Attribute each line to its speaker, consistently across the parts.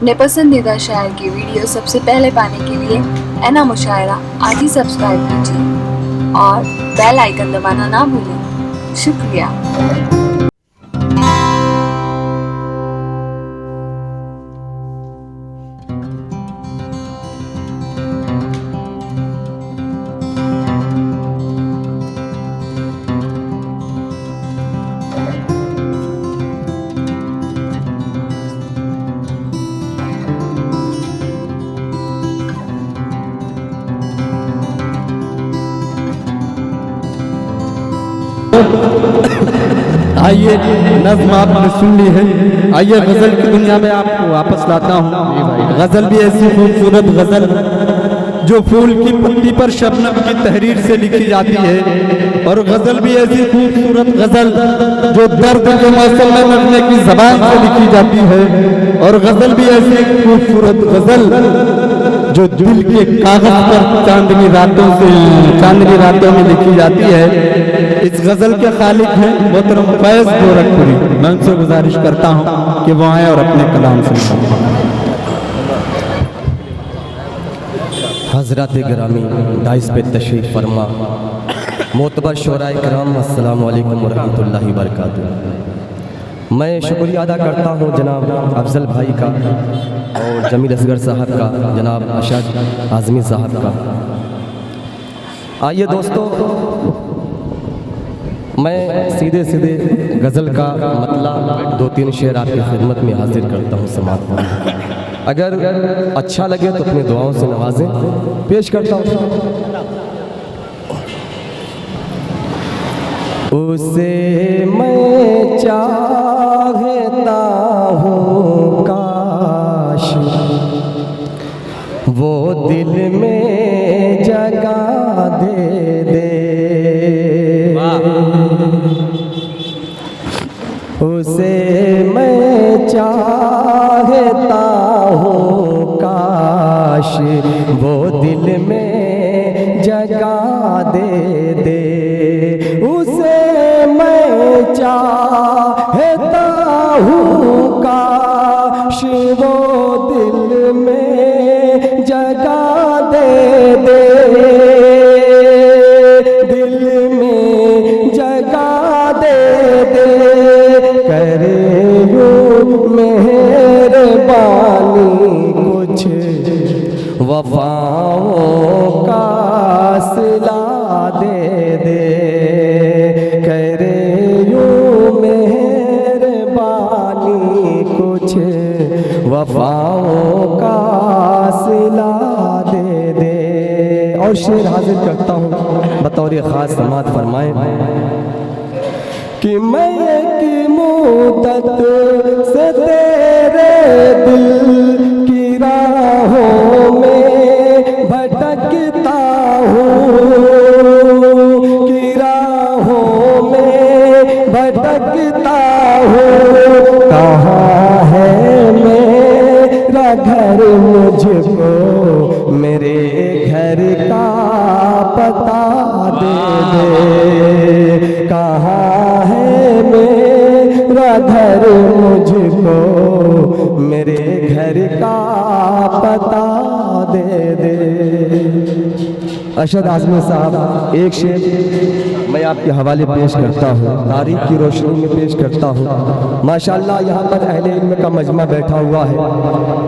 Speaker 1: अपने पसंदीदा शायर की वीडियो सबसे पहले पाने के लिए एना मुशायरा आज ही सब्सक्राइब कीजिए और बेल आइकन दबाना ना भूलें। शुक्रिया।
Speaker 2: आइए नज़्म आपने सुन ली है। आइए गज़ल की दुनिया में आपको वापस लाता हूँ। गज़ल भी ऐसी खूबसूरत गज़ल जो फूल की पत्ती पर शबनम की तहरीर से लिखी जाती है, और गज़ल भी ऐसी खूबसूरत गज़ल जो दर्द के मौसम में मरने की ज़बान से लिखी जाती है, और गज़ल भी ऐसी खूबसूरत गज़ल जो दिल के कागज पर चांदनी रातों में लिखी जाती है। इस गजल के खालिक हैं मोहतरम फैज गोरखपुरी। मैं उनसे गुजारिश करता हूं कि वो आए और अपने कलाम सुनाएं।
Speaker 3: हज़रात गिरामी डाइस पे तशरीफ़ फरमा, मोतबर शोराए किराम, अस्सलामु अलैकुम वरहमतुल्लाहि वबरकातुहू। मैं शुक्रिया अदा करता हूँ जनाब अफजल भाई का और जमील असगर साहब का, जनाब अशद आज़मी साहब का। आइए दोस्तों, मैं सीधे गज़ल का मतलब 2-3 शेर आपकी खिदमत में हाजिर करता हूँ समात में। अगर अच्छा लगे तो अपनी दुआओं से नवाजें। पेश करता हूँ। उसे मैं चाहता हूँ काश वो दिल में जगह दे। उसे मैं चाहता हूँ काश वो दिल में जगह दे। उसे मैं चाहता हूँ काश वो दिल में जगह दे। दिल में जगह दे। करे यूं मेहरबानी कुछ वफाओं का सिला दे। करे यूं मेहरबानी कुछ वफाओं का सिला दे। और शेर हाजिर करता हूँ बतौर ख़ास समात फरमाएं कि मैं एक मुद्दत से तेरे दिल की राहों में भटकता हूँ, की राहों में भटकता हूँ। कहाँ है मेरा घर, मुझको मेरे घर का पता दे। कहाँ है मेरा घर, मुझको मेरे घर का पता दे। अशद आज़मी साहब एक शेर मैं आपके हवाले पेश करता हूँ, तारीख की रोशनी में पेश करता हूँ। माशाअल्लाह यहाँ पर अहले इल्म का मजमा बैठा हुआ है।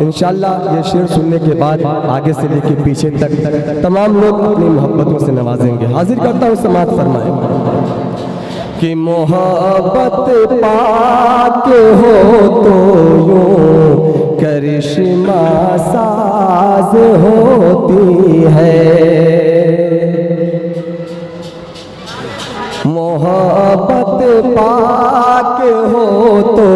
Speaker 3: इंशाअल्लाह ये शेर सुनने के बाद आगे से लेके पीछे तक तमाम लोग अपनी मोहब्बतों से नवाजेंगे। हाजिर करता हूँ समात फरमाए कि मोहब्बत पाके हो तो यूं करिश्मा साज होती है। मोहब्बत पाके हो तो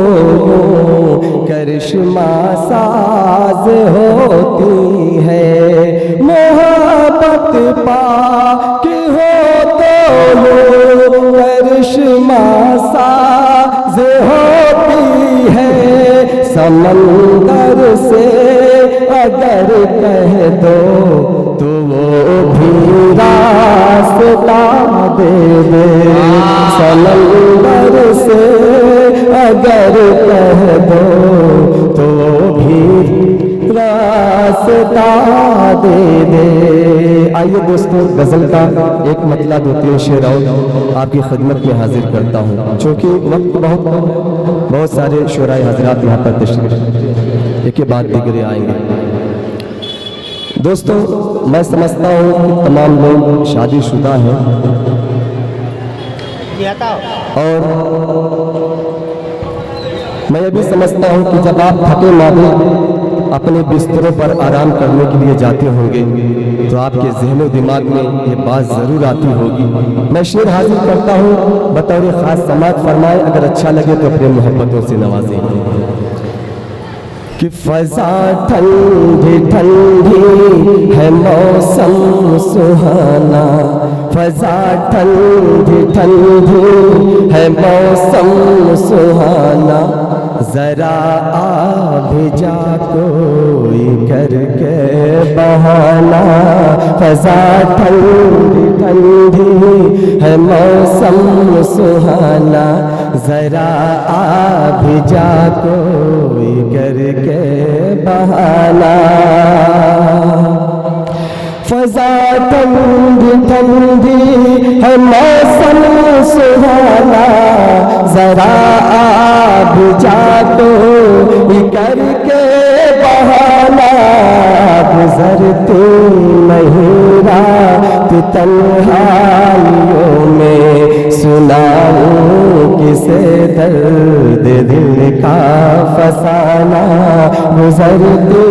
Speaker 3: यूं करिश्मा साज होती है। मोहब्बत पाके हो तो यूं करिश्मा साज होती है। समंदर से अगर कह दो तो वो भी रास्ता दे। समंदर से अगर कह दो तो भी वास्ता दे दे। आइए दोस्तों, गजल का एक मतलब 2-3 शेर और आपकी खिदमत में हाजिर करता हूँ, चूँकि वक्त बहुत सारे शुराए हजरात यहाँ पर तशरीफ एक के बाद दीगरे आएंगे। दोस्तों, मैं समझता हूँ कि तमाम लोग शादीशुदा हैं और मैं ये भी समझता हूँ कि जब आप थके मादे अपने बिस्तरों पर आराम करने के लिए जाते होंगे तो आपके ज़हन व दिमाग में ये बात ज़रूर आती होगी। मैं शेर हाजिर करता हूँ, बतौर ख़ास समात फरमाए, अगर अच्छा लगे तो अपने मोहब्बतों से नवाजें कि फ़ज़ा ठंडी ठंडी है मौसम सुहाना, फ़ज़ा ठंडी ठंडी है मौसम सुहाना, ज़रा आ भिजा कोई करके बहाना, फ़ज़ा ठंडी ठंडी है मौसम सुहाना, ज़रा आ भिजा कोई करके बहाना। फ़ज़ा ठंडी ठंडी है मौसम सुहाना, ज़रा आप जा तो करके बहाना, गुज़रती नहीं रात तन्हाइयों में, सुनाऊं किसे दर्द दिल का फसाना, गुज़रती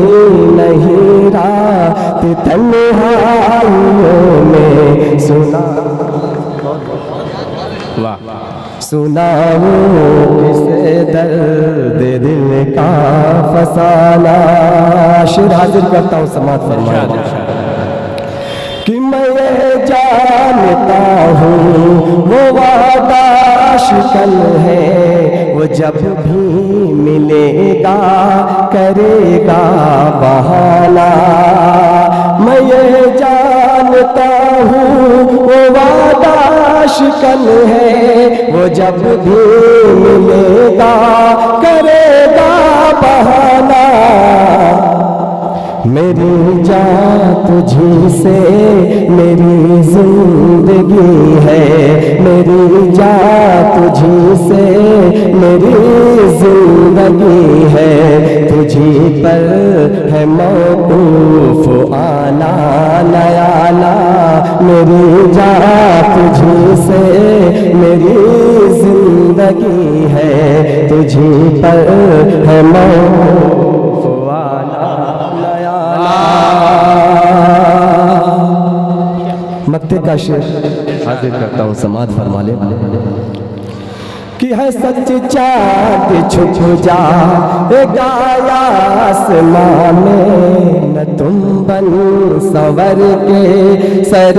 Speaker 3: नहीं रात तन्हाइयों में, सुनाऊं किसे दर्द दिल का फसाना। शेर हाजिर करता हूँ, समात फरमाया कि मैं जानता हूँ वो वादा शिकन है, वो जब भी मिलेगा करेगा बहाना। मैं ये जानता हूँ वो वादा शिकन है, वो जब भी मिलेगा करेगा बहाना। मेरी जान तुझी से मेरी जिंदगी है, मेरी जान तुझी से मेरी जिंदगी है, तुझी पर है मौकूफ आना नयाना। मेरी जान तुझी से मेरी जिंदगी है, तुझी पर है मौकूफ आना नयाना। मक्ते का शेर हाजिर करता हूँ, समात फरमा ले कि है सच चाँद छुप जा गाया आसमां में, न तुम बन सवर के सर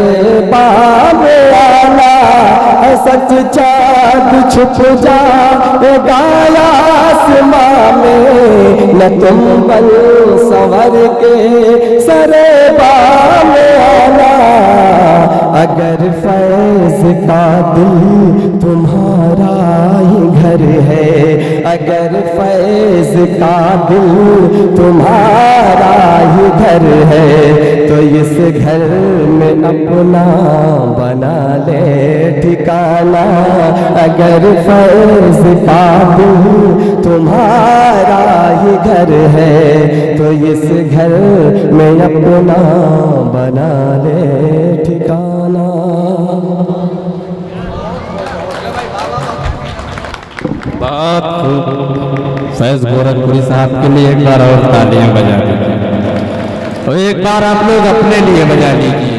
Speaker 3: बाब आना। है सच चाँद छुप जा गाया आसमां में, न तुम बन सवर के सर बाब आना। अगर फैज़ का दिल तुम्हारा ही घर है, अगर फैज़ का दिल तुम्हारा ही घर है, तो इस घर में अपना बना ले ठिकाना। अगर फैज़ का दिल तुम्हारा ही घर है, तो इस घर में अपना बना ले ठिकाना।
Speaker 2: बहुत खूब। फैज़ गोरखपुरी साहब के लिए एक बार और तालियां बजा दीजिए, और एक बार आप लोग अपने लिए बजा दीजिए।